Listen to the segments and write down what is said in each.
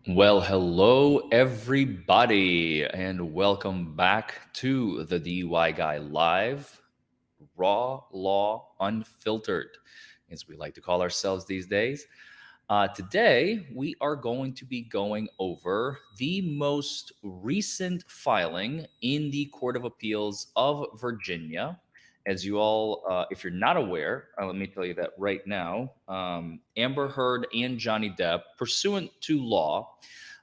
Well, hello everybody, and welcome back to the DUI Guy Live, Raw Law Unfiltered, as we like to call ourselves these days. Today, we are going to be going over the most recent filing in the Court of Appeals of Virginia. As you all, if you're not aware, let me tell you that right now. Amber Heard and Johnny Depp, pursuant to law,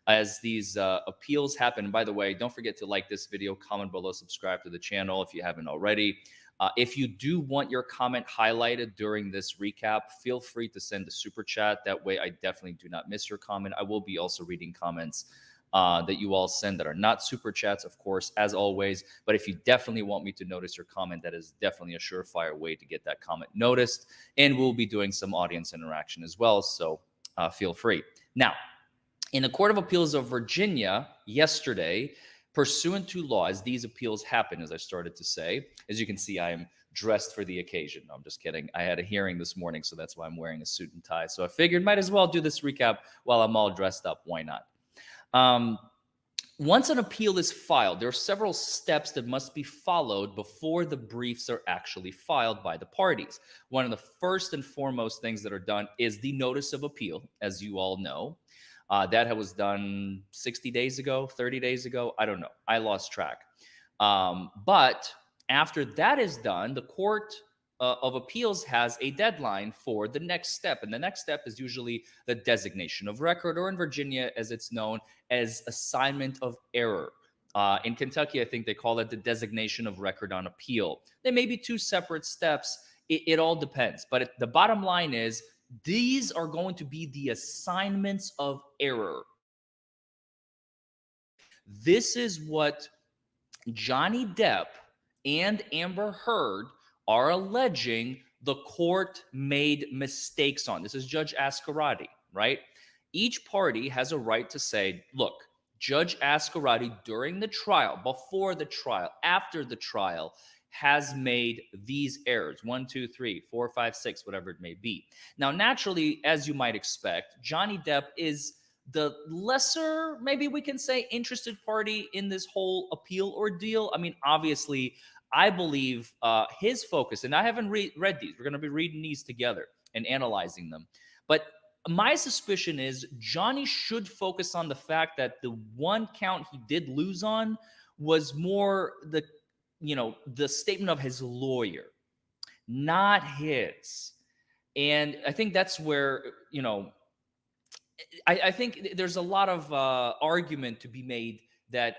as these appeals happen. By the way, don't forget to like this video, comment below, subscribe to the channel if you haven't already. If you do want your comment highlighted during this recap, feel free to send a super chat. That way, I definitely do not miss your comment. I will be also reading comments that you all send that are not super chats, of course, as always. But if you definitely want me to notice your comment, that is definitely a surefire way to get that comment noticed. And we'll be doing some audience interaction as well. So feel free. Now, in the Court of Appeals of Virginia yesterday, pursuant to law, as these appeals happen, as I started to say, as you can see, I am dressed for the occasion. No, I'm just kidding. I had a hearing this morning, so that's why I'm wearing a suit and tie. So I figured might as well do this recap while I'm all dressed up. Why not? Once an appeal is filed, there are several steps that must be followed before the briefs are actually filed by the parties. One of the first and foremost things that are done is the notice of appeal, as you all know. That was done 60 days ago, 30 days ago. I don't know. I lost track. But after that is done, the Court of Appeals has a deadline for the next step. And the next step is usually the designation of record, or in Virginia, as it's known, as assignment of error. In Kentucky, I think they call it the designation of record on appeal. There may be two separate steps. It all depends. But the bottom line is, these are going to be the assignments of error. This is what Johnny Depp and Amber Heard are alleging the court made mistakes on. This is Judge Ascarati, right? Each party has a right to say, look, Judge Ascarati during the trial, before the trial, after the trial, has made these errors 1, 2, 3, 4, 5, 6, whatever it may be. Now, naturally, as you might expect, Johnny Depp is the lesser, maybe we can say, interested party in this whole appeal ordeal. I mean, obviously, I believe his focus, and I haven't read these, we're going to be reading these together and analyzing them. But my suspicion is Johnny should focus on the fact that the one count he did lose on was more the statement of his lawyer, not his. And I think that's where, I think there's a lot of argument to be made that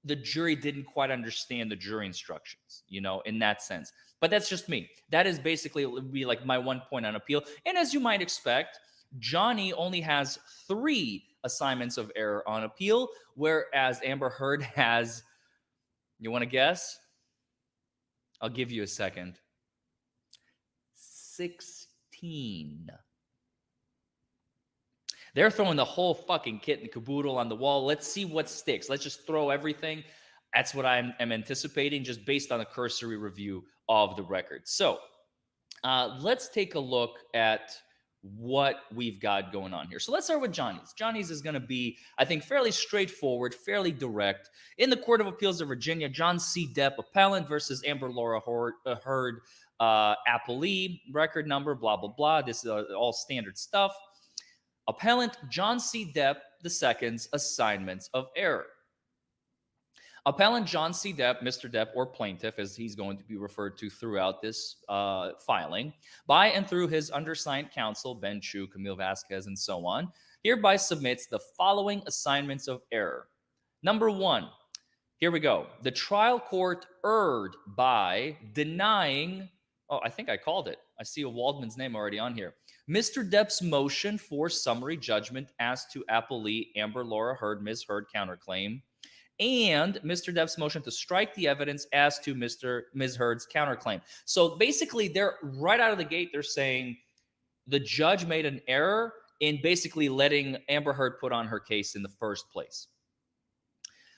the jury didn't quite understand the jury instructions, in that sense. But that's just me. That is basically, it would be like my one point on appeal. And as you might expect, Johnny only has 3 assignments of error on appeal, whereas Amber Heard has, you want to guess? I'll give you a second. 16. They're throwing the whole fucking kit and caboodle on the wall. Let's see what sticks. Let's just throw everything. That's what I'm anticipating, just based on a cursory review of the record. So let's take a look at what we've got going on here. So let's start with Johnny's. Johnny's is going to be, I think, fairly straightforward, fairly direct. In the Court of Appeals of Virginia, John C. Depp, appellant, versus Amber Laura Heard, appellee, record number, blah, blah, blah. This is all standard stuff. Appellant John C. Depp II's assignments of error. Appellant John C. Depp, Mr. Depp, or plaintiff, as he's going to be referred to throughout this filing, by and through his undersigned counsel, Ben Chu, Camille Vasquez, and so on, hereby submits the following assignments of error. Number 1, here we go. The trial court erred by denying, I think I called it. I see a Waldman's name already on here. Mr. Depp's motion for summary judgment as to appellee Amber Laura Heard, Ms. Heard counterclaim, and Mr. Depp's motion to strike the evidence as to Ms. Heard's counterclaim. So basically, they're right out of the gate, they're saying the judge made an error in basically letting Amber Heard put on her case in the first place.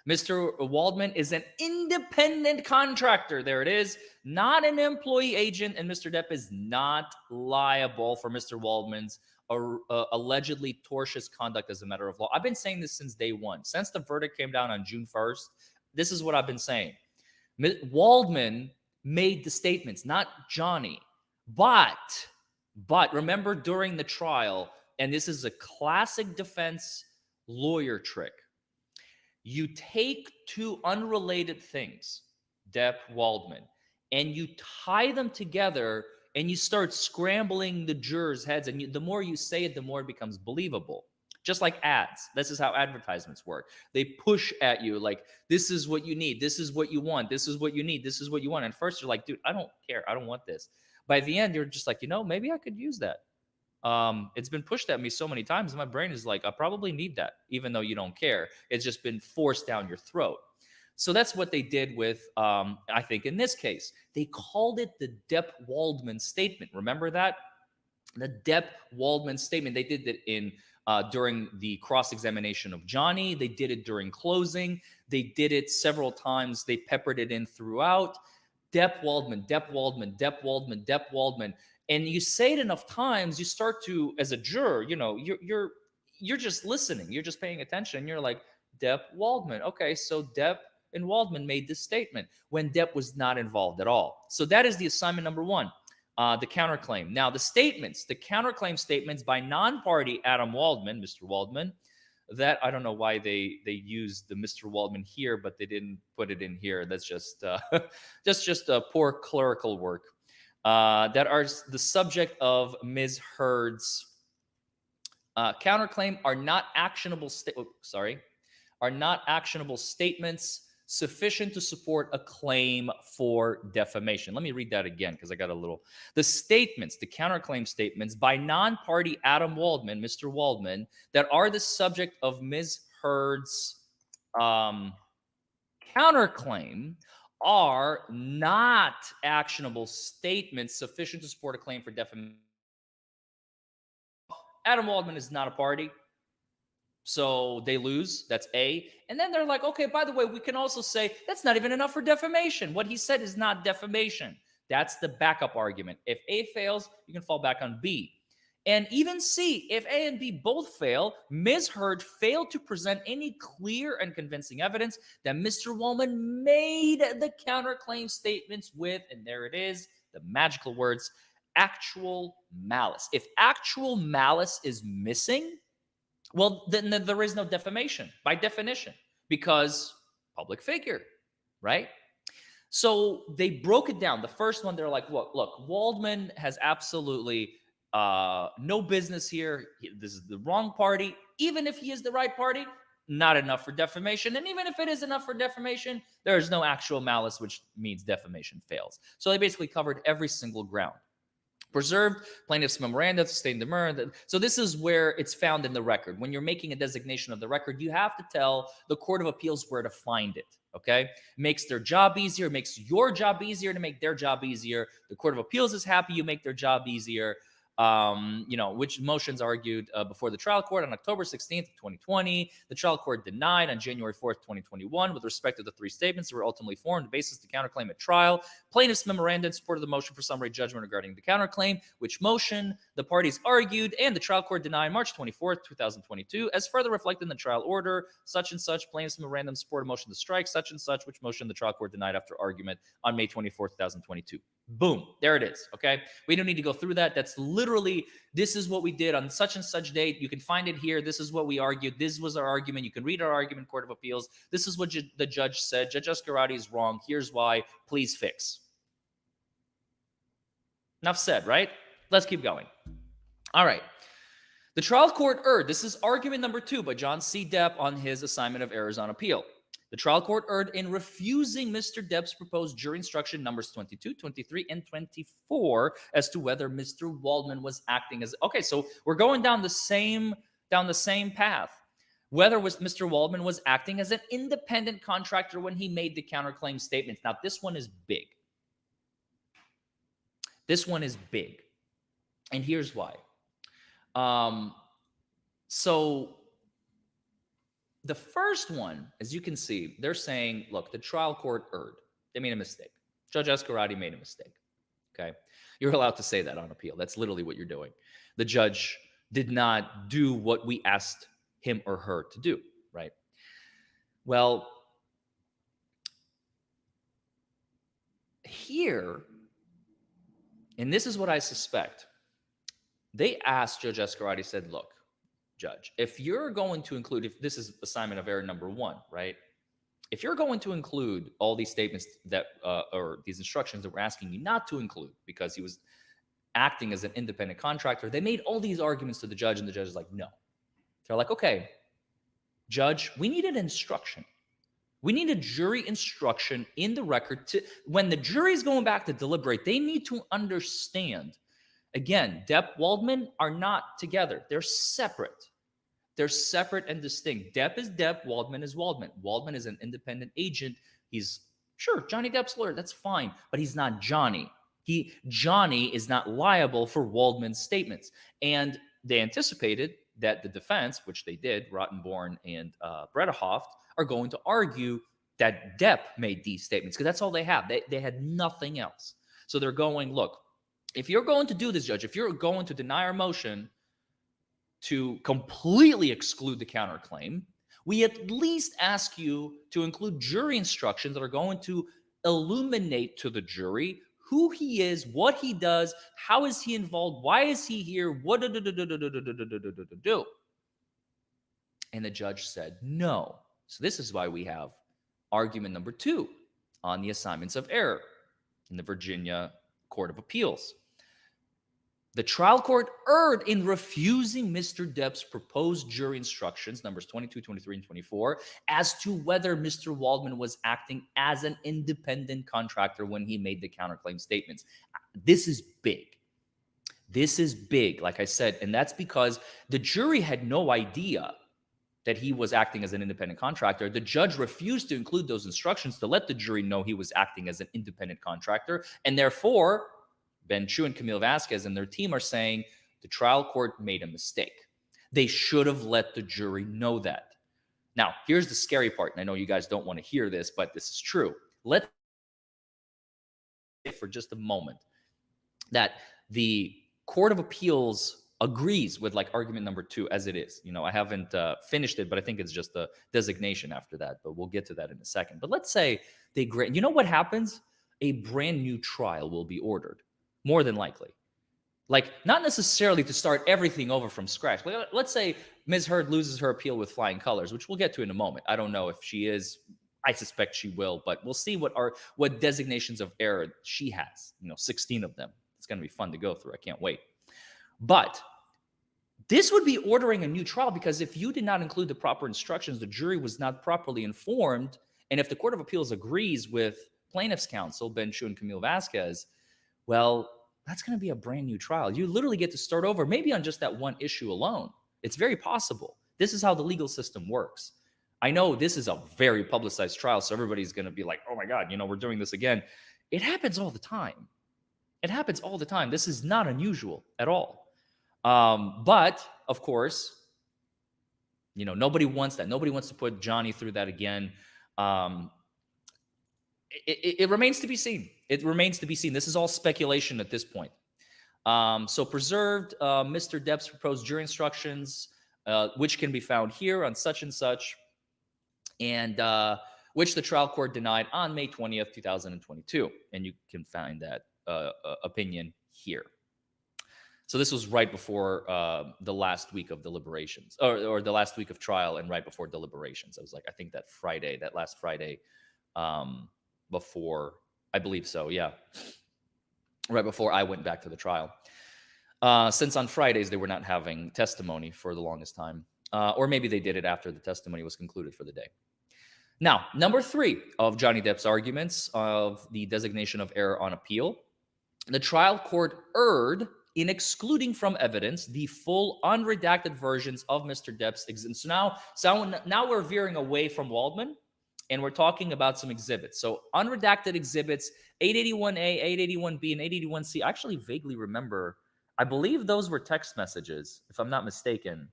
Mr. Waldman is an independent contractor. There it is, not an employee agent. And Mr. Depp is not liable for Mr. Waldman's allegedly tortious conduct as a matter of law. I've been saying this since day one. Since the verdict came down on June 1st, this is what I've been saying. Waldman made the statements, not Johnny. But remember during the trial, and this is a classic defense lawyer trick, you take two unrelated things, Depp, Waldman, and you tie them together and you start scrambling the jurors' heads. And the more you say it, the more it becomes believable. Just like ads. This is how advertisements work. They push at you like, this is what you need. This is what you want. This is what you need. This is what you want. And first you're like, dude, I don't care. I don't want this. By the end, you're just like, maybe I could use that. It's been pushed at me so many times. My brain is like, I probably need that, even though you don't care. It's just been forced down your throat. So that's what they did with, I think in this case, they called it the Depp-Waldman statement. Remember that? The Depp-Waldman statement. They did it in during the cross-examination of Johnny. They did it during closing. They did it several times. They peppered it in throughout. Depp Waldman, Depp Waldman, Depp Waldman, Depp Waldman. And you say it enough times, you start to, as a juror, you're just listening. You're just paying attention. You're like, Depp Waldman. Okay, so Depp and Waldman made this statement when Depp was not involved at all. So that is the assignment number one. The counterclaim. Now, the counterclaim statements by non-party Adam Waldman, Mr. Waldman, that I don't know why they used the Mr. Waldman here, but they didn't put it in here. That's just just poor clerical work. That are the subject of Ms. Heard's counterclaim are not actionable. Are not actionable statements sufficient to support a claim for defamation. Let me read that again because I got a little. The counterclaim statements by non-party Adam Waldman, Mr. Waldman, that are the subject of Ms. Heard's counterclaim are not actionable statements sufficient to support a claim for defamation. Adam Waldman is not a party. So they lose. That's A. And then they're like, okay, by the way, we can also say that's not even enough for defamation. What he said is not defamation. That's the backup argument. If A fails, you can fall back on B. And even C, if A and B both fail, Ms. Heard failed to present any clear and convincing evidence that Mr. Waldman made the counterclaim statements with, and there it is, the magical words, actual malice. If actual malice is missing, well, then there is no defamation by definition because public figure, right? So they broke it down. The first one, they're like, look, Waldman has absolutely no business here. This is the wrong party. Even if he is the right party, not enough for defamation. And even if it is enough for defamation, there is no actual malice, which means defamation fails. So they basically covered every single ground. Preserved plaintiff's memoranda, sustained demur. So this is where it's found in the record. When you're making a designation of the record, you have to tell the Court of Appeals where to find it, okay? Makes their job easier, makes your job easier to make their job easier. The Court of Appeals is happy you make their job easier. Which motions argued before the trial court on October 16th, 2020. The trial court denied on January 4th, 2021. With respect to the three statements that were ultimately formed, the basis to counterclaim at trial, plaintiff's memoranda in support of the motion for summary judgment regarding the counterclaim, which motion the parties argued, and the trial court denied March 24th, 2022, as further reflected in the trial order, such and such, plaintiff's memorandum in support of motion to strike, such and such, which motion the trial court denied after argument on May 24th, 2022. Boom. There it is. Okay. We don't need to go through that. That's literally, this is what we did on such and such date. You can find it here. This is what we argued. This was our argument. You can read our argument, Court of Appeals. This is what the judge said. Judge Escarati is wrong. Here's why. Please fix. Enough said, right? Let's keep going. All right. The trial court erred. This is argument number 2 by John C. Depp on his assignment of errors on appeal. The trial court erred in refusing Mr. Depp's proposed jury instruction numbers 22, 23, and 24 as to whether Mr. Waldman was acting as... Okay, so we're going down the same path. Whether Mr. Waldman was acting as an independent contractor when he made the counterclaim statements. Now, this one is big. This one is big. And here's why. So The first one, as you can see, they're saying, look, the trial court erred. They made a mistake. Judge Escarati made a mistake. Okay. You're allowed to say that on appeal. That's literally what you're doing. The judge did not do what we asked him or her to do, right? Well, here, and this is what I suspect, they asked Judge Escarati, said, look, Judge, if you're going to include, if this is assignment of error number one, right? If you're going to include all these statements that, or these instructions that we're asking you not to include because he was acting as an independent contractor, they made all these arguments to the judge, and the judge is like, no. They're like, okay, Judge, we need an instruction. We need a jury instruction in the record to, when the jury is going back to deliberate, they need to understand. Again, Depp, Waldman are not together. They're separate. They're separate and distinct. Depp is Depp, Waldman is Waldman. Waldman is an independent agent. He's, sure, Johnny Depp's lawyer, that's fine, but he's not Johnny. Johnny is not liable for Waldman's statements. And they anticipated that the defense, which they did, Rottenborn and Bredehoft, are going to argue that Depp made these statements because that's all they have. They had nothing else. So they're going, look, if you're going to do this, Judge, if you're going to deny our motion to completely exclude the counterclaim, we at least ask you to include jury instructions that are going to illuminate to the jury who he is, what he does, how is he involved, why is he here, what do. And the judge said no. So this is why we have argument number two on the assignments of error in the Virginia Court of Appeals. The trial court erred in refusing Mr. Depp's proposed jury instructions, numbers 22, 23, and 24, as to whether Mr. Waldman was acting as an independent contractor when he made the counterclaim statements. This is big. This is big, like I said, and that's because the jury had no idea that he was acting as an independent contractor. The judge refused to include those instructions to let the jury know he was acting as an independent contractor, and therefore, Ben Chu and Camille Vasquez and their team are saying the trial court made a mistake. They should have let the jury know that. Now, here's the scary part, and I know you guys don't want to hear this, but this is true. Let's say for just a moment that the Court of Appeals agrees with like argument number two as it is. You know, I haven't finished it, but I think it's just a designation after that, but we'll get to that in a second. But let's say they grant, you know what happens? A brand new trial will be ordered. More than likely. Like, not necessarily to start everything over from scratch. Let's say Ms. Heard loses her appeal with flying colors, which we'll get to in a moment. I don't know if she is. I suspect she will, but we'll see what designations of error she has. 16 of them. It's going to be fun to go through. I can't wait. But this would be ordering a new trial because if you did not include the proper instructions, the jury was not properly informed. And if the Court of Appeals agrees with plaintiff's counsel, Ben Chu and Camille Vasquez, well, that's going to be a brand new trial. You literally get to start over, maybe on just that one issue alone. It's very possible. This is how the legal system works. I know this is a very publicized trial, so everybody's going to be like, oh my God, we're doing this again. It happens all the time. It happens all the time. This is not unusual at all. But, of course, nobody wants that. Nobody wants to put Johnny through that again. It remains to be seen. It remains to be seen. This is all speculation at this point. So preserved Mr. Depp's proposed jury instructions, which can be found here on such and such, and which the trial court denied on May 20th, 2022. And you can find that opinion here. So this was right before the last week of deliberations, or the last week of trial and right before deliberations. I was like, I think that last Friday, before, I believe so, yeah. Right before I went back to the trial. Since on Fridays, they were not having testimony for the longest time. Or maybe they did it after the testimony was concluded for the day. Now, number three of Johnny Depp's arguments of the designation of error on appeal. The trial court erred in excluding from evidence the full unredacted versions of Mr. Depp's exhibits. So now we're veering away from Waldman, and we're talking about some exhibits. So unredacted exhibits, 881A, 881B, and 881C. I actually vaguely remember, I believe those were text messages, if I'm not mistaken.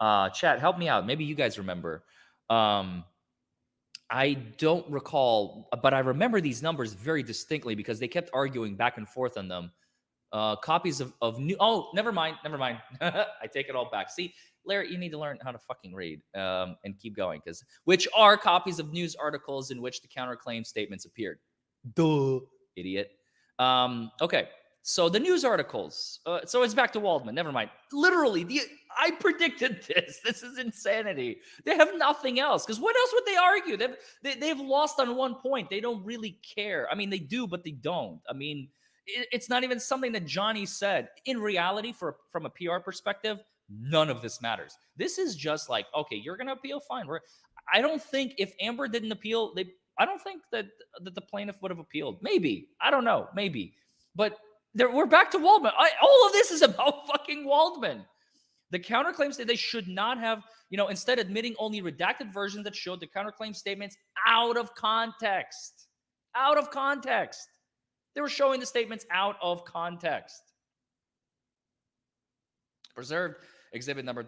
Chat, help me out. Maybe you guys remember. Um, I don't recall, but I remember these numbers very distinctly because they kept arguing back and forth on them. Copies of new. Oh, never mind, never mind. I take it all back. See, Larry, you need to learn how to fucking read and keep going, because which are copies of news articles in which the counterclaim statements appeared. Duh, idiot. Okay, so the news articles. So it's back to Waldman. Never mind. Literally, I predicted this. This is insanity. They have nothing else. Because what else would they argue? They've lost on one point. They don't really care. I mean, they do, but they don't. I mean, it's not even something that Johnny said. In reality, from a PR perspective, none of this matters. This is just like, okay, you're gonna appeal, fine. I don't think if Amber didn't appeal, I don't think that the plaintiff would have appealed. Maybe, I don't know, maybe, but we're back to Waldman. All of this is about fucking Waldman. The counterclaims say they should not have, instead admitting only redacted versions that showed the counterclaim statements out of context. Out of context. They were showing the statements out of context. Preserved exhibit number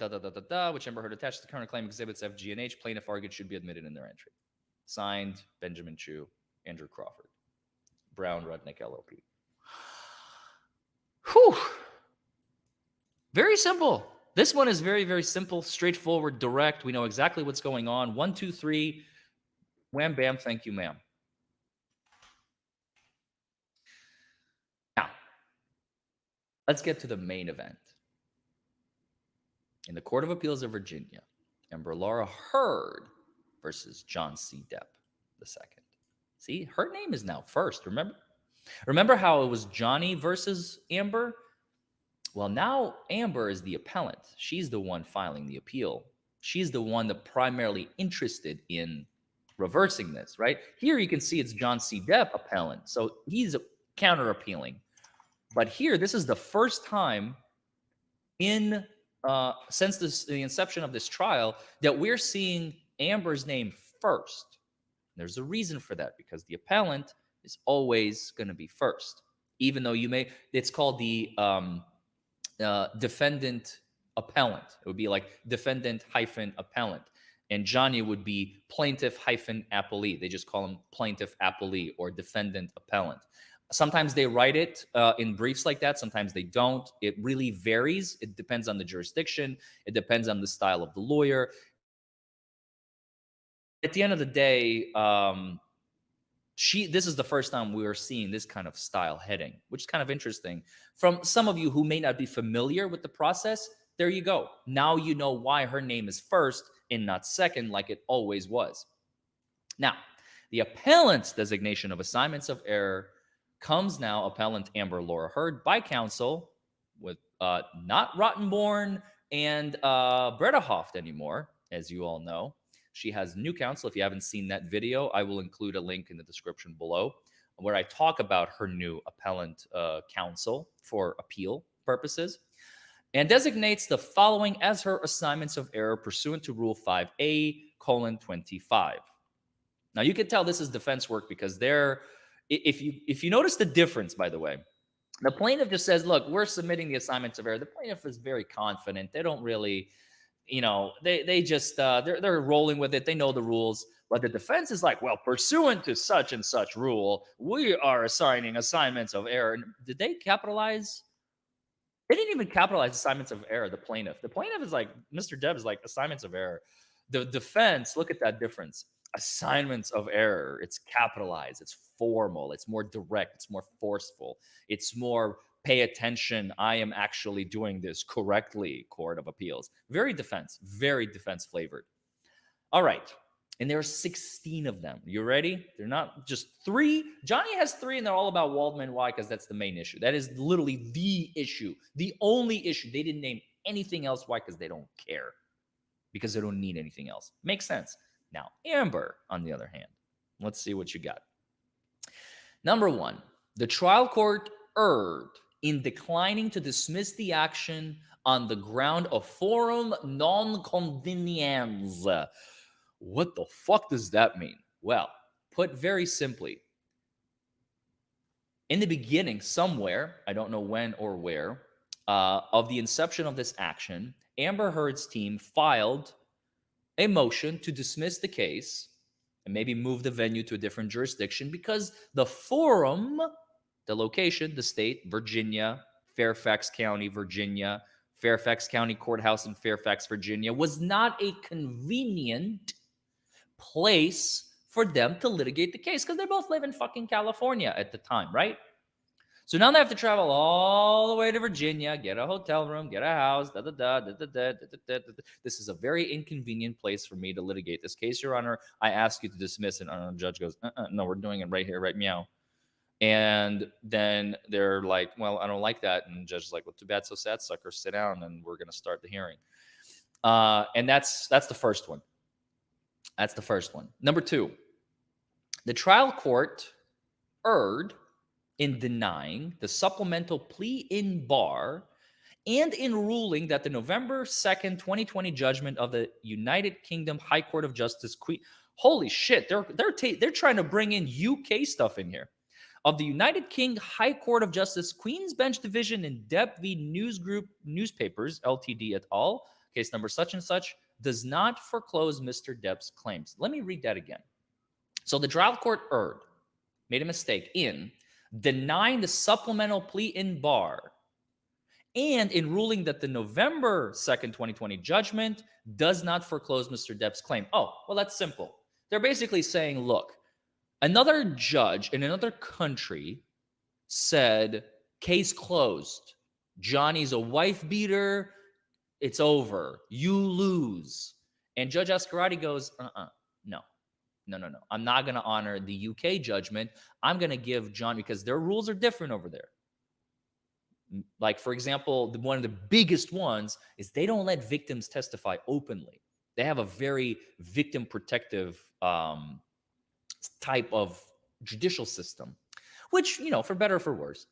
which Amber Heard attached to the counterclaim exhibits F, G, and H. Plaintiff argued should be admitted in their entry. Signed, Benjamin Chu, Andrew Crawford, Brown Rudnick LLP. Whew. Very simple. This one is very, very simple, straightforward, direct. We know exactly what's going on. 1, 2, 3. Wham, bam, thank you, ma'am. Now, let's get to the main event. In the Court of Appeals of Virginia, Amber Laura Heard versus John C. Depp II. See, her name is now first, remember? Remember how it was Johnny versus Amber? Well, now Amber is the appellant. She's the one filing the appeal. She's the one that primarily interested in reversing this, right? Here you can see it's John C. Depp appellant. So he's counter appealing. But here, this is the first time since the inception of this trial that we're seeing Amber's name first. There's a reason for that, because the appellant is always going to be first, even though it's called the defendant appellant. It would be like defendant hyphen appellant. And Johnny would be plaintiff hyphen appellee. They just call him plaintiff appellee or defendant appellant. Sometimes they write it in briefs like that. Sometimes they don't. It really varies. It depends on the jurisdiction. It depends on the style of the lawyer. At the end of the day, this is the first time we are seeing this kind of style heading, which is kind of interesting. From some of you who may not be familiar with the process, there you go. Now you know why her name is first and not second, like it always was. Now, the appellant's designation of assignments of error comes now, appellant Amber Laura Heard, by counsel with not Rottenborn and Breda Hoft anymore, as you all know. She has new counsel. If you haven't seen that video, I will include a link in the description below where I talk about her new appellant counsel for appeal purposes, and designates the following as her assignments of error pursuant to Rule 5A:25. Now, you can tell this is defense work because if you notice the difference, by the way, the plaintiff just says, look, we're submitting the assignments of error. The plaintiff is very confident. They don't really, they just, they're rolling with it. They know the rules. But the defense is like, well, pursuant to such and such rule, we are assigning assignments of error. And did they capitalize? They didn't even capitalize assignments of error, the plaintiff. The plaintiff is like, Mr. Depp is like, assignments of error. The defense, look at that difference. Assignments of error, it's capitalized, it's formal, it's more direct, it's more forceful, it's more pay attention, I am actually doing this correctly, Court of Appeals. Very defense flavored. All right, and there are 16 of them. You ready? They're not just 3. Johnny has 3, and they're all about Waldman. Why? Because that's the main issue. That is literally the issue, the only issue. They didn't name anything else. Why? Because they don't care, because they don't need anything else. Makes sense. Now, Amber, on the other hand, let's see what you got. Number 1, the trial court erred in declining to dismiss the action on the ground of forum non conveniens. What the fuck does that mean? Well, put very simply, in the beginning, somewhere, I don't know when or where, of the inception of this action, Amber Heard's team filed a motion to dismiss the case and maybe move the venue to a different jurisdiction because the forum, the location, the state, Virginia, Fairfax County, Virginia, Fairfax County Courthouse in Fairfax, Virginia, was not a convenient place for them to litigate the case because they both live in fucking California at the time, right? So now they have to travel all the way to Virginia, get a hotel room, get a house, da da da da da da da da da. This is a very inconvenient place for me to litigate this case, Your Honor. I ask you to dismiss it. And the judge goes, no, we're doing it right here, right meow. And then they're like, well, I don't like that. And the judge is like, well, too bad, so sad, sucker. Sit down, and we're going to start the hearing. And that's the first one. That's the first one. Number two, the trial court erred in denying the supplemental plea in bar and in ruling that the November 2nd, 2020 judgment of the United Kingdom High Court of Justice, holy shit, they're trying to bring in UK stuff in here. Of the United Kingdom High Court of Justice, Queen's Bench Division in Depp v. News Group Newspapers, Ltd. et al., case number such and such, does not foreclose Mr. Depp's claims. Let me read that again. So the trial court erred, made a mistake in denying the supplemental plea in bar and in ruling that the November 2nd, 2020 judgment does not foreclose Mr. Depp's claim. Oh, well, that's simple. They're basically saying, look, another judge in another country said, case closed. Johnny's a wife beater. It's over. You lose. And Judge Ascarati goes, no. I'm not going to honor the UK judgment. I'm going to give John, because their rules are different over there. Like, for example, one of the biggest ones is they don't let victims testify openly. They have a very victim protective type of judicial system, which, for better or for worse.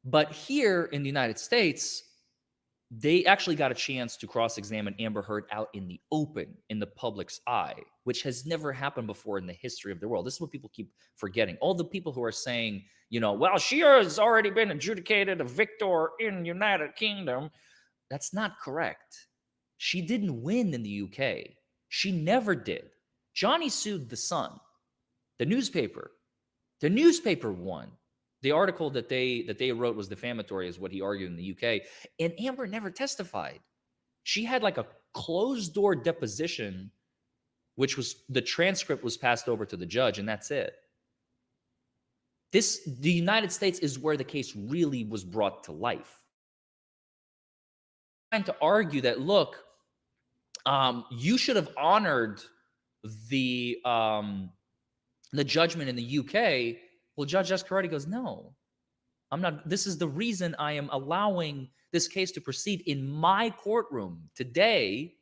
But here in the United States, they actually got a chance to cross-examine Amber Heard out in the open, in the public's eye, which has never happened before in the history of the world. This is what people keep forgetting. All the people who are saying, well, she has already been adjudicated a victor in United Kingdom. That's not correct. She didn't win in the UK. She never did. Johnny sued The Sun, the newspaper. The newspaper won. The article that they wrote was defamatory, is what he argued in the UK. And Amber never testified. She had like a closed door deposition, which was, the transcript was passed over to the judge, and that's it. The United States is where the case really was brought to life. I'm trying to argue that, look, you should have honored the judgment in the UK. Well, Judge Ascarati goes, no, I'm not. This is the reason I am allowing this case to proceed in my courtroom today,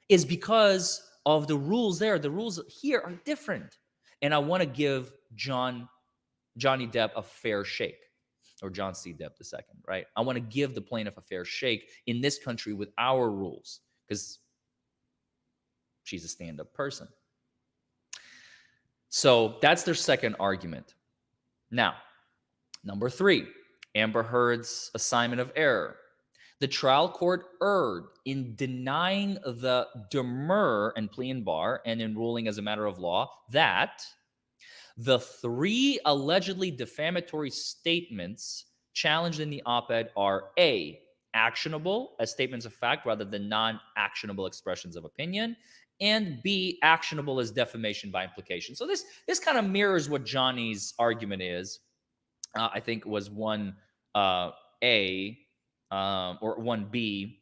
is because of the rules there. The rules here are different. And I want to give Johnny Depp a fair shake, or John C. Depp II, right? I want to give the plaintiff a fair shake in this country with our rules, because she's a stand-up person. So that's their second argument. Now, number three, Amber Heard's assignment of error. The trial court erred in denying the demur and plea in bar, and in ruling as a matter of law that the three allegedly defamatory statements challenged in the op-ed are A, actionable as statements of fact rather than non-actionable expressions of opinion, and B, actionable as defamation by implication. So this kind of mirrors what Johnny's argument is. I think it was 1A or 1B.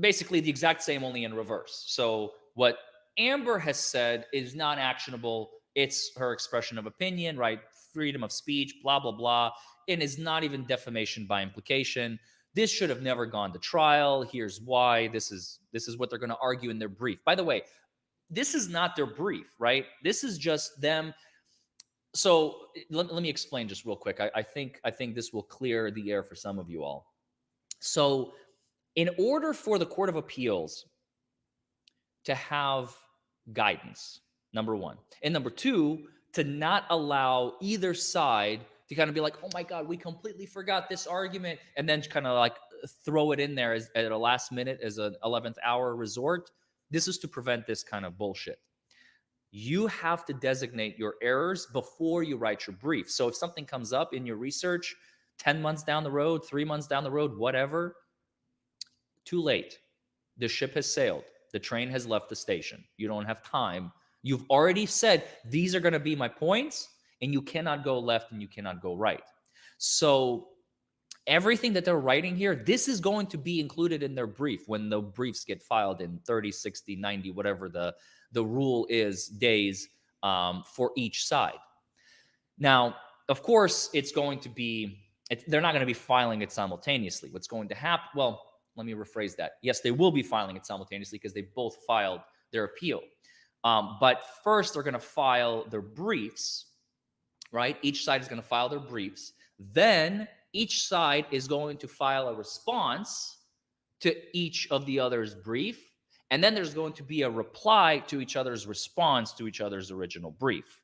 Basically the exact same, only in reverse. So what Amber has said is non-actionable. It's her expression of opinion, right? Freedom of speech, blah, blah, blah. And is not even defamation by implication. This should have never gone to trial. Here's why. This is what they're going to argue in their brief. By the way, this is not their brief, right? This is just them. So let me explain just real quick. I think this will clear the air for some of you all. So in order for the Court of Appeals to have guidance, number one, and number two, to not allow either side to kind of be like, oh my God, we completely forgot this argument, and then kind of like throw it in there at a last minute as an 11th hour resort. This is to prevent this kind of bullshit. You have to designate your errors before you write your brief. So if something comes up in your research 10 months down the road, 3 months down the road, whatever, too late. The ship has sailed. The train has left the station. You don't have time. You've already said, these are going to be my points, and you cannot go left and you cannot go right. So everything that they're writing here, this is going to be included in their brief when the briefs get filed in 30, 60, 90, whatever the rule is, days for each side. Now, of course, it's going to be, they're not going to be filing it simultaneously. What's going to happen, well, let me rephrase that. Yes, they will be filing it simultaneously because they both filed their appeal. But first, they're going to file their briefs, right? Each side is going to file their briefs. Then each side is going to file a response to each of the other's brief. And then there's going to be a reply to each other's response to each other's original brief.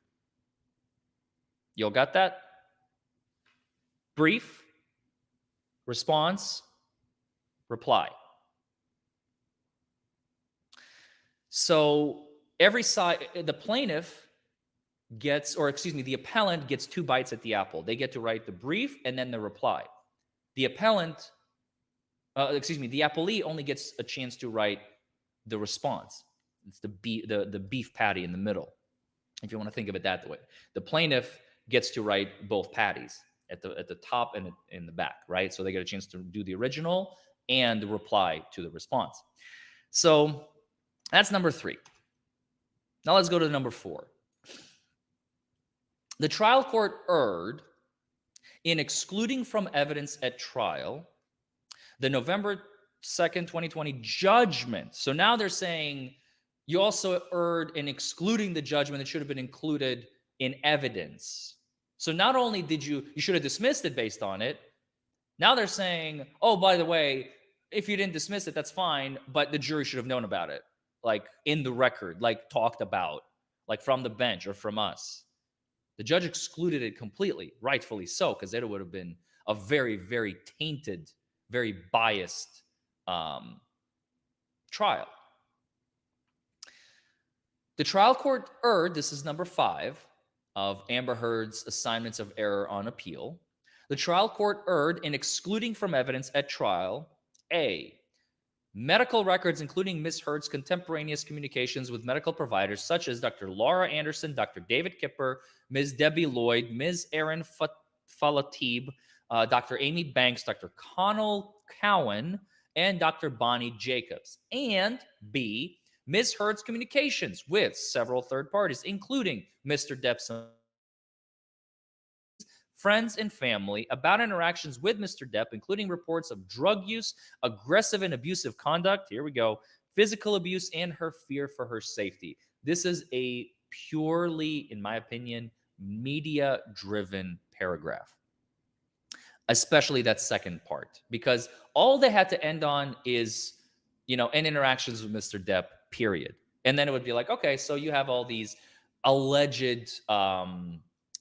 Y'all got that? Brief, response, reply. So every side, the plaintiff gets, or excuse me, the appellant gets 2 bites at the apple. They get to write the brief and then the reply. The appellant, the appellee only gets a chance to write the response. It's the beef patty in the middle, if you want to think of it that way. The plaintiff gets to write both patties at the top and in the back, right? So they get a chance to do the original and the reply to the response. So that's number 3. Now let's go to number 4. The trial court erred in excluding from evidence at trial the November 2nd, 2020 judgment. So now they're saying you also erred in excluding the judgment that should have been included in evidence. So not only did you should have dismissed it based on it, now they're saying, oh, by the way, if you didn't dismiss it, that's fine, but the jury should have known about it, like in the record, like talked about, like from the bench or from us. The judge excluded it completely, rightfully so, because it would have been a very, very tainted, very biased trial. The trial court erred, this is number 5 of Amber Heard's assignments of error on appeal. The trial court erred in excluding from evidence at trial, A, medical records, including Ms. Heard's contemporaneous communications with medical providers such as Dr. Laura Anderson, Dr. David Kipper, Ms. Debbie Lloyd, Ms. Erin Falatib, Dr. Amy Banks, Dr. Connell Cowan, and Dr. Bonnie Jacobs. And B, Ms. Heard's communications with several third parties, including Mr. Depp's friends and family about interactions with Mr. Depp, including reports of drug use, aggressive and abusive conduct, here we go, physical abuse, and her fear for her safety. This is a purely, in my opinion, media-driven paragraph, especially that second part, because all they had to end on is, and interactions with Mr. Depp, period. And then it would be like, okay, so you have all these alleged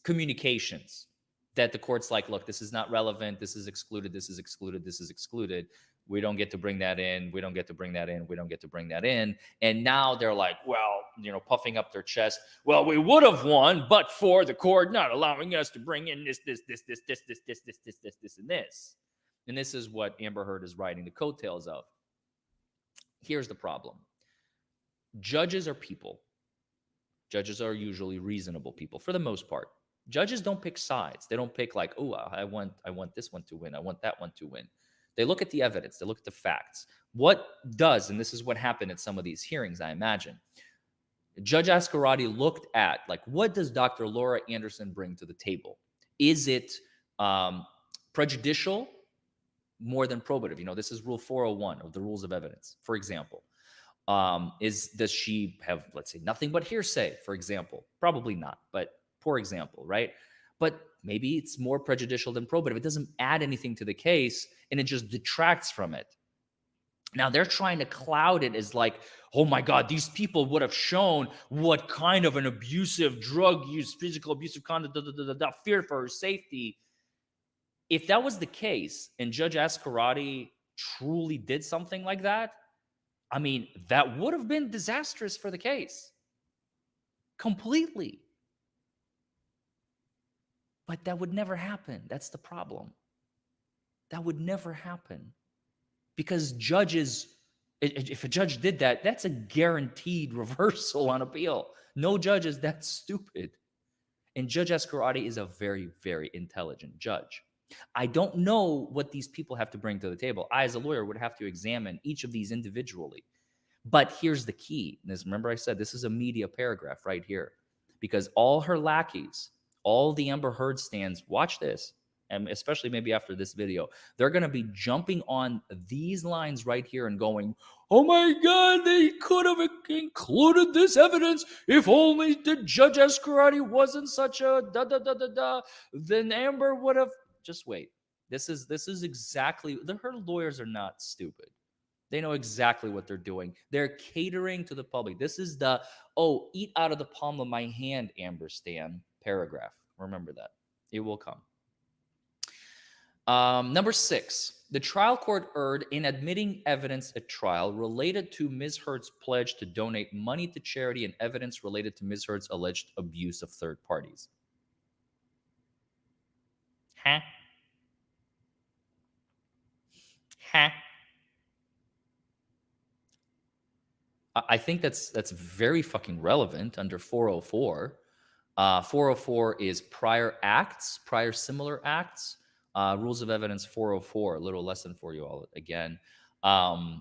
communications that the court's like, look, this is not relevant. This is excluded. This is excluded. This is excluded. We don't get to bring that in. We don't get to bring that in. We don't get to bring that in. And now they're like, well, puffing up their chest. Well, we would have won, but for the court not allowing us to bring in this, and this. And this is what Amber Heard is riding the coattails of. Here's the problem. Judges are people. Judges are usually reasonable people for the most part. Judges don't pick sides. They don't pick like, oh, I want this one to win. I want that one to win. They look at the evidence. They look at the facts. What does, and this is what happened at some of these hearings, I imagine, Judge Ascarati looked at, like, what does Dr. Laura Anderson bring to the table? Is it prejudicial more than probative? This is Rule 401 of the Rules of Evidence, for example. Does she have, let's say, nothing but hearsay, for example? Probably not, but for example, right? But maybe it's more prejudicial than probative. It doesn't add anything to the case, and it just detracts from it. Now, they're trying to cloud it as like, oh my God, these people would have shown what kind of an abusive drug use, physical abusive conduct, fear for her safety. If that was the case, and Judge Ascarati truly did something like that, I mean, that would have been disastrous for the case. Completely. But that would never happen. That's the problem. That would never happen. Because judges, if a judge did that, that's a guaranteed reversal on appeal. No judge is that stupid. And Judge Escarati is a very, very intelligent judge. I don't know what these people have to bring to the table. I, as a lawyer, would have to examine each of these individually. But here's the key. Remember, I said this is a media paragraph right here. Because all her lackeys, all the Amber Heard stands, watch this, and especially maybe after this video, they're going to be jumping on these lines right here and going, oh my God, they could have included this evidence if only the Judge Escarati wasn't such a da-da-da-da-da. Then Amber would have. Just wait. This is exactly, her lawyers are not stupid. They know exactly what they're doing. They're catering to the public. This is the, oh, eat out of the palm of my hand, Amber Stan paragraph. Remember that. It will come. Number 6, the trial court erred in admitting evidence at trial related to Ms. Heard's pledge to donate money to charity and evidence related to Ms. Heard's alleged abuse of third parties. Huh? Huh? I think that's very fucking relevant under 404. 404 is prior acts, prior similar acts. Rules of evidence 404, a little lesson for you all again. I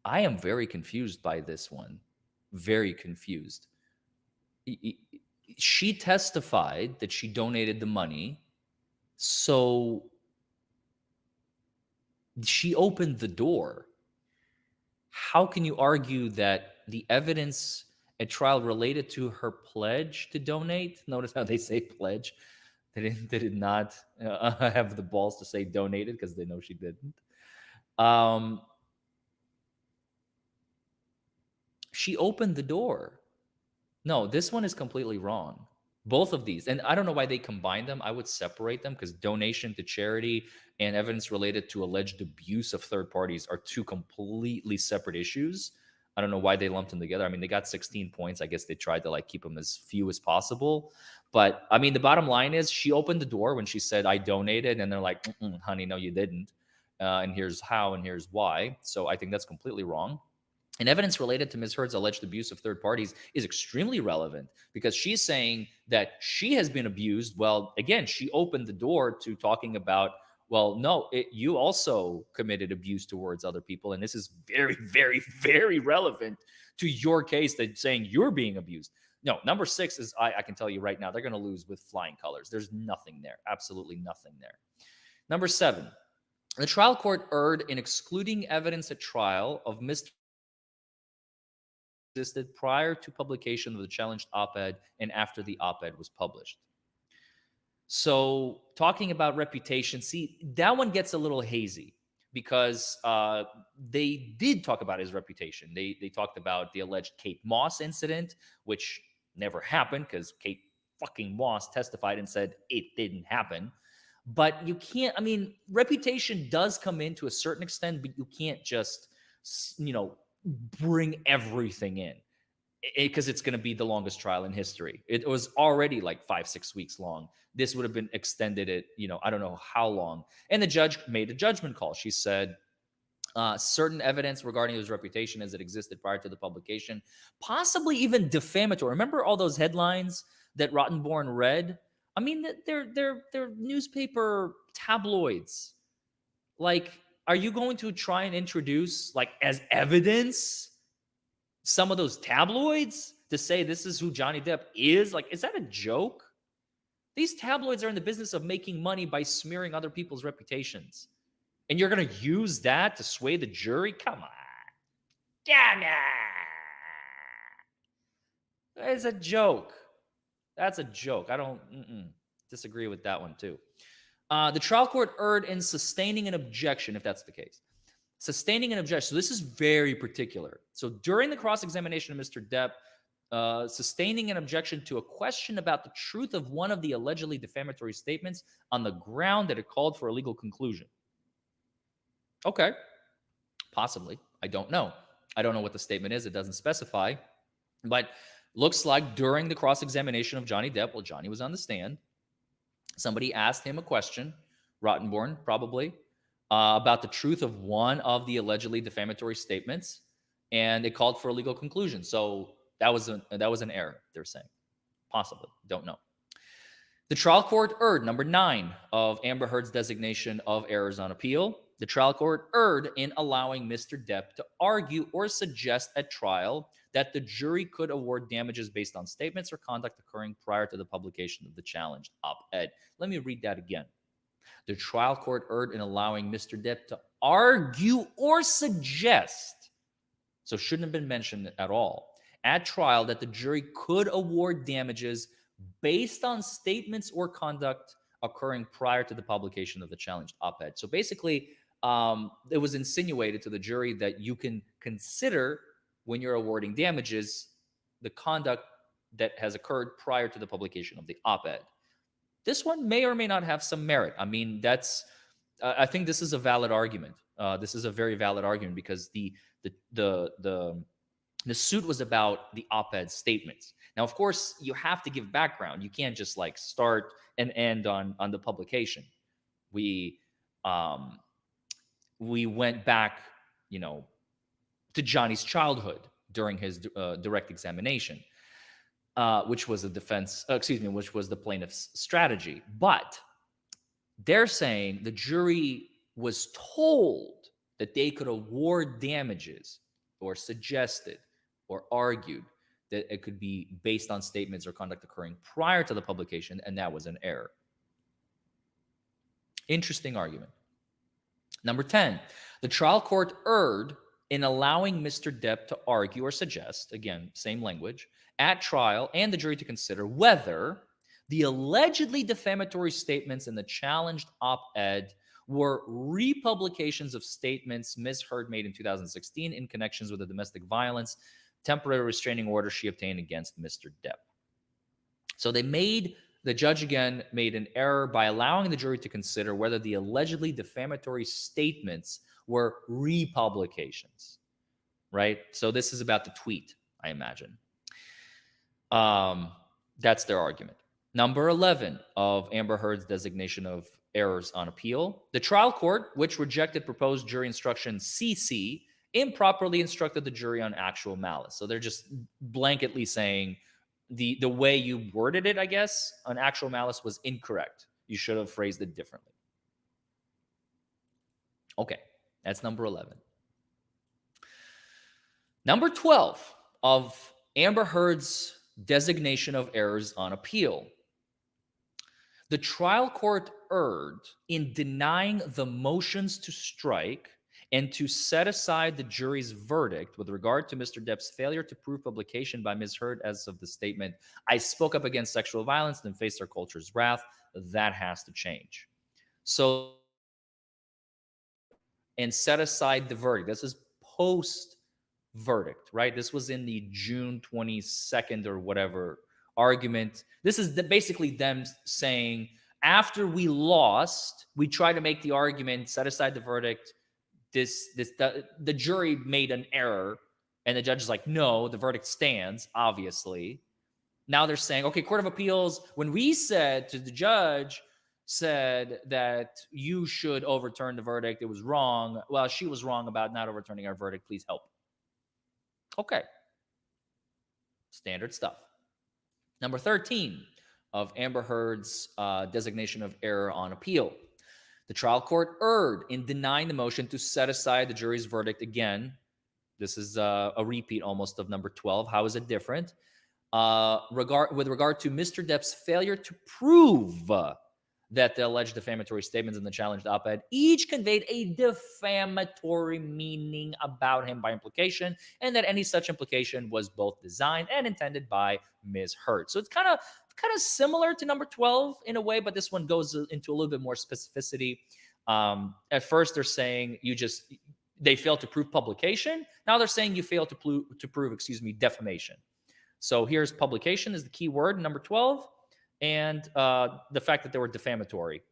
am very confused by this one. Very confused. She testified that she donated the money. So she opened the door. How can you argue that the evidence at trial related to her pledge to donate? Notice how they say pledge. They did not have the balls to say donated because they know she didn't. She opened the door. No, this one is completely wrong. Both of these. And I don't know why they combine them. I would separate them because donation to charity and evidence related to alleged abuse of third parties are two completely separate issues. I don't know why they lumped them together. I mean, they got 16 points. I guess they tried to like keep them as few as possible. But I mean, the bottom line is she opened the door when she said, I donated. And they're like, honey, no, you didn't. And here's how and here's why. So I think that's completely wrong. And evidence related to Ms. Heard's alleged abuse of third parties is extremely relevant because she's saying that she has been abused. Well, again, she opened the door to talking about, well, no, you also committed abuse towards other people. And this is very, very, very relevant to your case that saying you're being abused. No, number 6 is, I can tell you right now, they're going to lose with flying colors. There's nothing there. Absolutely nothing there. Number 7, the trial court erred in excluding evidence at trial of Mr. existed prior to publication of the challenged op-ed and after the op-ed was published. So talking about reputation, see, that one gets a little hazy because they did talk about his reputation. They talked about the alleged Kate Moss incident, which never happened because Kate fucking Moss testified and said it didn't happen. But you can't, I mean, reputation does come in to a certain extent, but you can't just, bring everything in because it's going to be the longest trial in history. It was already like 5-6 weeks long. This would have been extended at, I don't know how long. And the judge made a judgment call. She said, certain evidence regarding his reputation as it existed prior to the publication, possibly even defamatory. Remember all those headlines that Rottenborn read? I mean, they're newspaper tabloids. Like, are you going to try and introduce, like, as evidence some of those tabloids to say this is who Johnny Depp is? Like, is that a joke? These tabloids are in the business of making money by smearing other people's reputations. And you're going to use that to sway the jury? Come on. Damn it. It's a joke. That's a joke. I don't disagree with that one too. The trial court erred in sustaining an objection, if that's the case. Sustaining an objection. So this is very particular. So during the cross-examination of Mr. Depp, sustaining an objection to a question about the truth of one of the allegedly defamatory statements on the ground that it called for a legal conclusion. Okay. Possibly. I don't know. I don't know what the statement is. It doesn't specify. But looks like during the cross-examination of Johnny Depp, while Johnny was on the stand, somebody asked him a question, Rottenborn probably, about the truth of one of the allegedly defamatory statements, and it called for a legal conclusion. So that was an error, they're saying. Possibly. Don't know. The trial court erred, number 9 of Amber Heard's designation of errors on appeal. The trial court erred in allowing Mr. Depp to argue or suggest at trial that the jury could award damages based on statements or conduct occurring prior to the publication of the challenged op-ed. Let me read that again. The trial court erred in allowing Mr. Depp to argue or suggest, so shouldn't have been mentioned at all, at trial that the jury could award damages based on statements or conduct occurring prior to the publication of the challenged op-ed. So basically, it was insinuated to the jury that you can consider, when you're awarding damages, the conduct that has occurred prior to the publication of the op-ed. This one may or may not have some merit. I mean, I think this is a valid argument. This is a very valid argument because the suit was about the op-ed statements. Now, of course, you have to give background. You can't just like start and end on the publication. We went back, to Johnny's childhood during his direct examination, which was which was the plaintiff's strategy. But they're saying the jury was told that they could award damages or suggested or argued that it could be based on statements or conduct occurring prior to the publication, and that was an error. Interesting argument. Number 10, the trial court erred in allowing Mr. Depp to argue or suggest, again, same language, at trial and the jury to consider whether the allegedly defamatory statements in the challenged op-ed were republications of statements Ms. Heard made in 2016 in connections with the domestic violence temporary restraining order she obtained against Mr. Depp. So the judge again made an error by allowing the jury to consider whether the allegedly defamatory statements were republications, right? So this is about the tweet, I imagine. That's their argument. Number 11 of Amber Heard's designation of errors on appeal. The trial court, which rejected proposed jury instruction CC, improperly instructed the jury on actual malice. So they're just blanketly saying the way you worded it, I guess, on actual malice was incorrect. You should have phrased it differently. Okay, that's number 11. Number 12 of Amber Heard's designation of errors on appeal. The trial court erred in denying the motions to strike and to set aside the jury's verdict with regard to Mr. Depp's failure to prove publication by Ms. Heard as of the statement, "I spoke up against sexual violence and faced our culture's wrath." That has to change. So, and set aside the verdict. This is post-verdict, right? This was in the June 22nd or whatever argument. This is basically them saying, after we lost, we tried to make the argument, set aside the verdict. The jury made an error, and the judge is like, no, the verdict stands, obviously. Now they're saying, okay, Court of Appeals, when we said to the judge, said that you should overturn the verdict, it was wrong. Well, she was wrong about not overturning our verdict. Please help. Okay. Standard stuff. Number 13 of Amber Heard's designation of error on appeal. The trial court erred in denying the motion to set aside the jury's verdict. Again, this is a repeat almost of number 12. How is it different? With regard to Mr. Depp's failure to prove that the alleged defamatory statements in the challenged op-ed each conveyed a defamatory meaning about him by implication, and that any such implication was both designed and intended by Ms. Heard. So it's kind of similar to number 12 in a way, but this one goes into a little bit more specificity. At first, they're saying they failed to prove publication. Now they're saying you failed to prove, defamation. So here's publication is the key word, number 12. And the fact that they were defamatory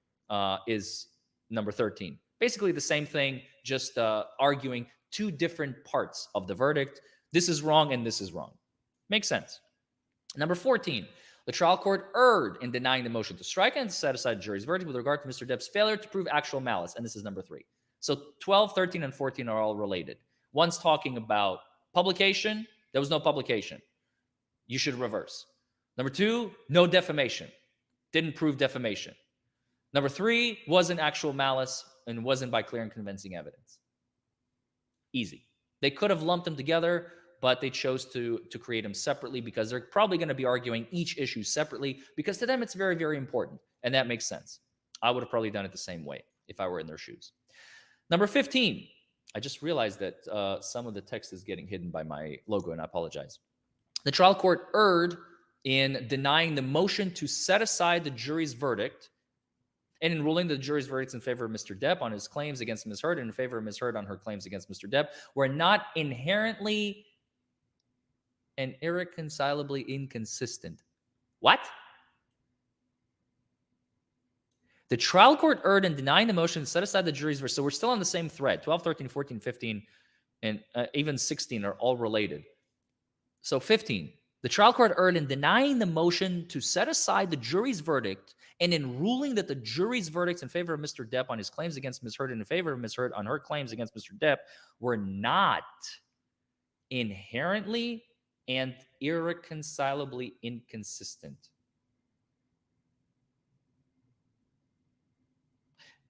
is number 13. Basically the same thing, just arguing two different parts of the verdict. This is wrong and this is wrong. Makes sense. Number 14, the trial court erred in denying the motion to strike and set aside the jury's verdict with regard to Mr. Depp's failure to prove actual malice. And this is number 3. So 12, 13, and 14 are all related. One's talking about publication. There was no publication. You should reverse. Number 2, no defamation. Didn't prove defamation. Number 3, wasn't actual malice and wasn't by clear and convincing evidence. Easy. They could have lumped them together, but they chose to create them separately because they're probably going to be arguing each issue separately because to them it's very, very important. And that makes sense. I would have probably done it the same way if I were in their shoes. Number 15. I just realized that some of the text is getting hidden by my logo, and I apologize. The trial court erred in denying the motion to set aside the jury's verdict and in ruling the jury's verdicts in favor of Mr. Depp on his claims against Ms. Heard and in favor of Ms. Heard on her claims against Mr. Depp were not inherently and irreconcilably inconsistent. What? The trial court erred in denying the motion to set aside the jury's verdict. So we're still on the same thread. 12, 13, 14, 15, and even 16 are all related. So 15. The trial court erred in denying the motion to set aside the jury's verdict and in ruling that the jury's verdicts in favor of Mr. Depp on his claims against Ms. Heard and in favor of Ms. Heard on her claims against Mr. Depp were not inherently and irreconcilably inconsistent.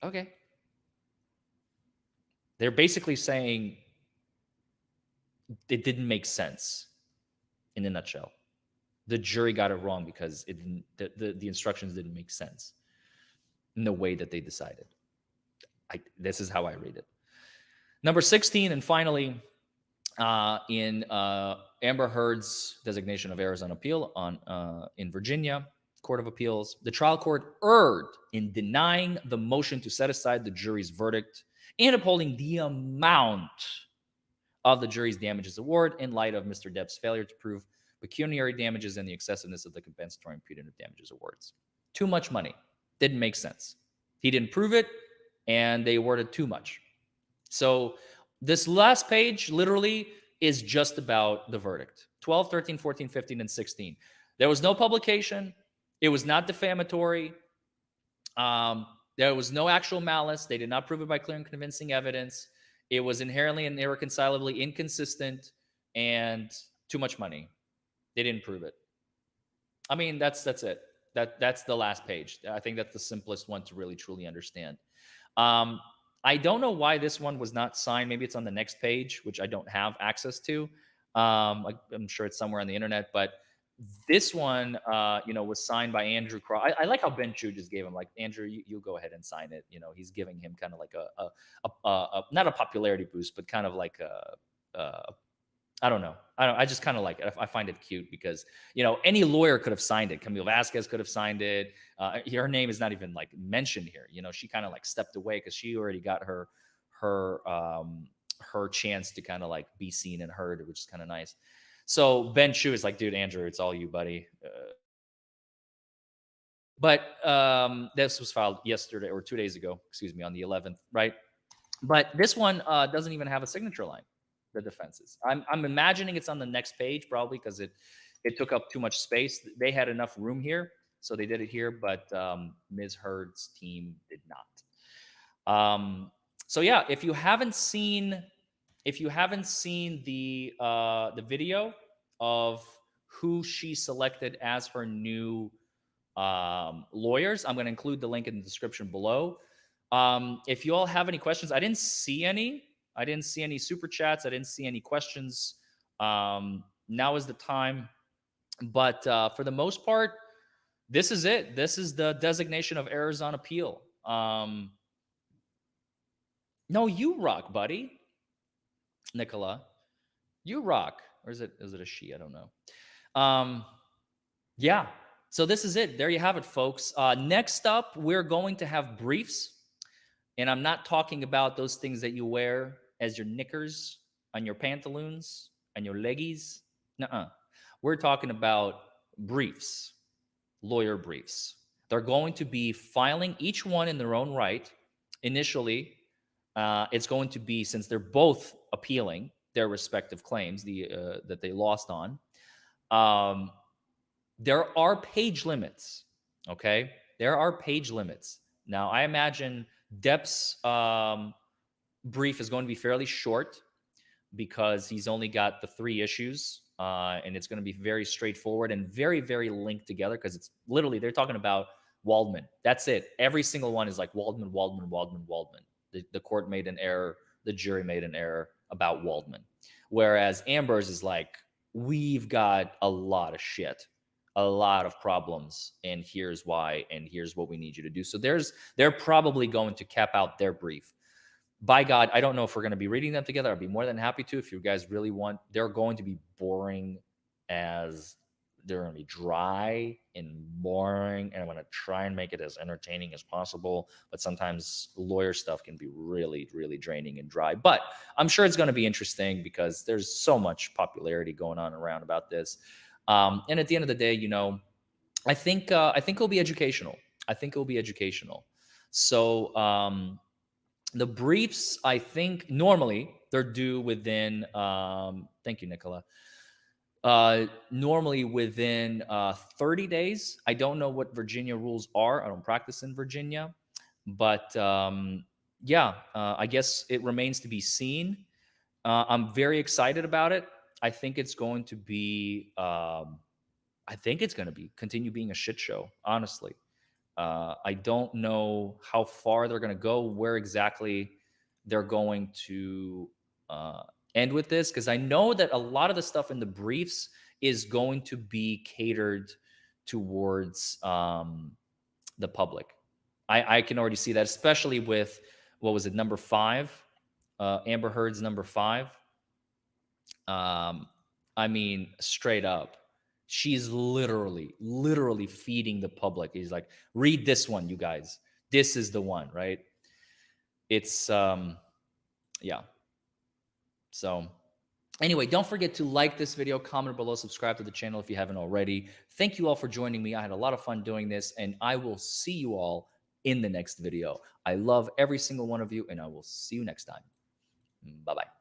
Okay. They're basically saying it didn't make sense in a nutshell. The jury got it wrong because it didn't, the instructions didn't make sense in the way that they decided. This is how I read it. Number 16, and finally, in Amber Heard's designation of errors on appeal in Virginia Court of Appeals, the trial court erred in denying the motion to set aside the jury's verdict and upholding the amount of the jury's damages award in light of Mr. Depp's failure to prove pecuniary damages and the excessiveness of the compensatory and punitive damages awards. Too much money. Didn't make sense. He didn't prove it, and they awarded too much. So this last page literally is just about the verdict. 12, 13, 14, 15, and 16. There was no publication. It was not defamatory. There was no actual malice. They did not prove it by clear and convincing evidence. It was inherently and irreconcilably inconsistent and too much money. They didn't prove it. I mean, that's it. That's the last page. I think that's the simplest one to really truly understand. I don't know why this one was not signed. Maybe it's on the next page, which I don't have access to. I'm sure it's somewhere on the internet, but this one, was signed by Andrew Cross. I like how Ben Chu just gave him, like, Andrew, you go ahead and sign it. He's giving him kind of like a not a popularity boost, but kind of like I don't know. I just kind of like it. I find it cute because, any lawyer could have signed it. Camille Vasquez could have signed it. Her name is not even like mentioned here. She kind of like stepped away because she already got her chance to kind of like be seen and heard, which is kind of nice. So Ben Chu is like, dude, Andrew, it's all you, buddy. But this was filed yesterday or 2 days ago, on the 11th, right? But this one doesn't even have a signature line. The defenses. I'm imagining it's on the next page probably because it took up too much space. They had enough room here, so they did it here, but Ms. Heard's team did not. So yeah, if you haven't seen the video of who she selected as her new lawyers, I'm going to include the link in the description below. If you all have any questions, I didn't see any super chats. I didn't see any questions. Now is the time. But for the most part, this is it. This is the designation of errors on appeal. No, you rock, buddy. Nicola, you rock. Or is it a she? I don't know. Yeah. So this is it. There you have it, folks. Next up, we're going to have briefs. And I'm not talking about those things that you wear as your knickers on your pantaloons and your leggies. Nuh-uh. We're talking about briefs, lawyer briefs. They're going to be filing each one in their own right initially It's going to be, since they're both appealing their respective claims, that they lost on. Um, there are page limits. Okay, there are page limits. Now, I imagine Depp's brief is going to be fairly short because he's only got the 3 issues, and it's going to be very straightforward and very, very linked together because it's literally they're talking about Waldman. That's it. Every single one is like Waldman, Waldman, Waldman, Waldman. The court made an error. The jury made an error about Waldman. Whereas Amber's is like, we've got a lot of shit, a lot of problems, and here's why, and here's what we need you to do. So they're probably going to cap out their brief. By God, I don't know if we're going to be reading them together. I'd be more than happy to if you guys really want. They're going to be boring as they're going to be dry and boring, and I'm going to try and make it as entertaining as possible. But sometimes lawyer stuff can be really, really draining and dry. But I'm sure it's going to be interesting because there's so much popularity going on around about this. And at the end of the day, I think it'll be educational. I think it'll be educational. So the briefs, I think normally they're due within, thank you, Nicola. Normally within 30 days. I don't know what Virginia rules are. I don't practice in Virginia. But yeah, I guess it remains to be seen. I'm very excited about it. I think it's going to be, continue being a shit show, honestly. I don't know how far they're going to go, where exactly they're going to uh, end with this, because I know that a lot of the stuff in the briefs is going to be catered towards the public. I can already see that, especially with, what was it, number 5, Amber Heard's number 5. Um, I mean, straight up, she's literally feeding the public. He's like, read this one, you guys. This is the one, right? It's yeah. So anyway, don't forget to like this video, comment below, subscribe to the channel if you haven't already. Thank you all for joining me. I had a lot of fun doing this, and I will see you all in the next video. I love every single one of you, and I will see you next time. Bye-bye.